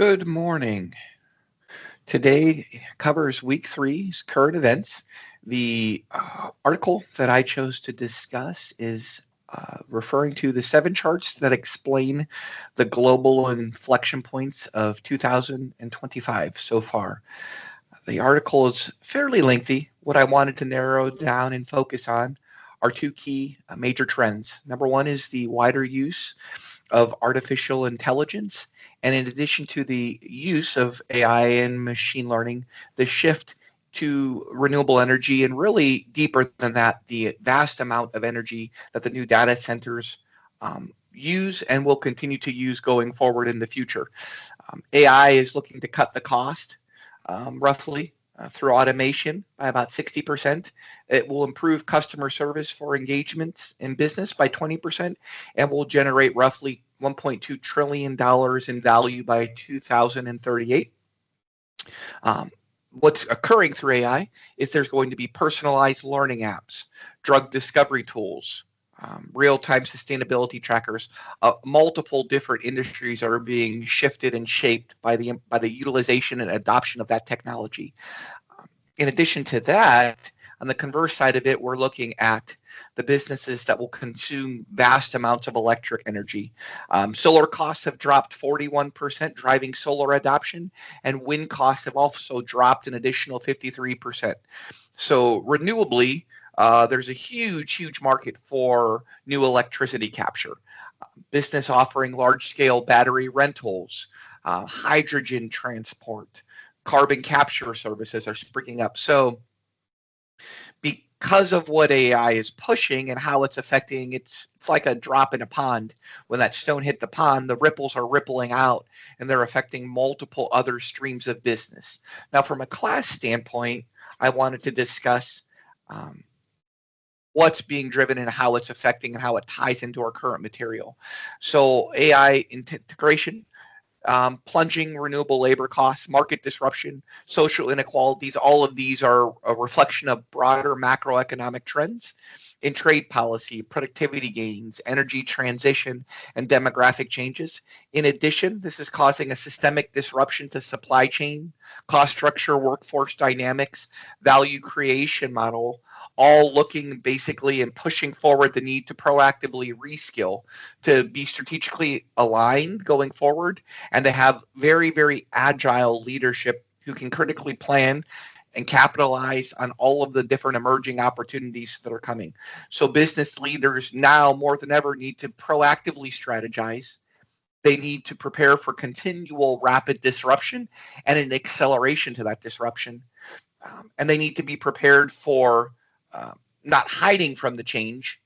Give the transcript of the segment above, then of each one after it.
Good morning. Today covers week three's current events. The article that I chose to discuss is referring to the 7 charts that explain the global inflection points of 2025 so far. The article is fairly lengthy. What I wanted to narrow down and focus on are two key major trends. Number one is the wider use of artificial intelligence. And in addition to the use of AI and machine learning, the shift to renewable energy, and really deeper than that, the vast amount of energy that the new data centers use and will continue to use going forward in the future. AI is looking to cut the cost roughly through automation by about 60%. It will improve customer service for engagements in business by 20% and will generate roughly $1.2 trillion in value by 2038. What's occurring through AI is there's going to be personalized learning apps, drug discovery tools, real-time sustainability trackers. Multiple different industries are being shifted and shaped by the utilization and adoption of that technology. In addition to that, on the converse side of it, we're looking at the businesses that will consume vast amounts of electric energy. Solar costs have dropped 41%, driving solar adoption, and wind costs have also dropped an additional 53%. So renewably, there's a huge market for new electricity capture. Business offering large-scale battery rentals, hydrogen transport, carbon capture services are springing up. So because of what AI is pushing and how it's affecting, it's like a drop in a pond. When that stone hit the pond, the ripples are rippling out and they're affecting multiple other streams of business. Now, from a class standpoint, I wanted to discuss what's being driven and how it's affecting and how it ties into our current material. So AI integration, plunging renewable labor costs, market disruption, social inequalities, all of these are a reflection of broader macroeconomic trends in trade policy, productivity gains, energy transition, and demographic changes. In addition, this is causing a systemic disruption to supply chain, cost structure, workforce dynamics, value creation model, all looking basically and pushing forward the need to proactively reskill, to be strategically aligned going forward, and to have very agile leadership who can critically plan and capitalize on all of the different emerging opportunities that are coming. So business leaders now more than ever need to proactively strategize. They need to prepare for continual rapid disruption and an acceleration to that disruption. And they need to be prepared for not hiding from the change,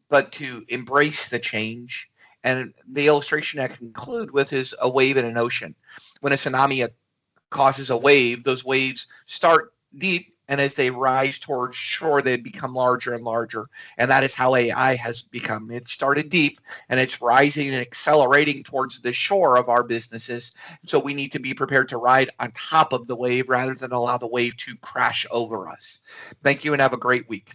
but to embrace the change. And the illustration I conclude with is a wave in an ocean. When a tsunami causes a wave, those waves start deep, and as they rise towards shore, they become larger and larger. And that is how AI has become. It started deep, and it's rising and accelerating towards the shore of our businesses. So we need to be prepared to ride on top of the wave rather than allow the wave to crash over us. Thank you, and have a great week.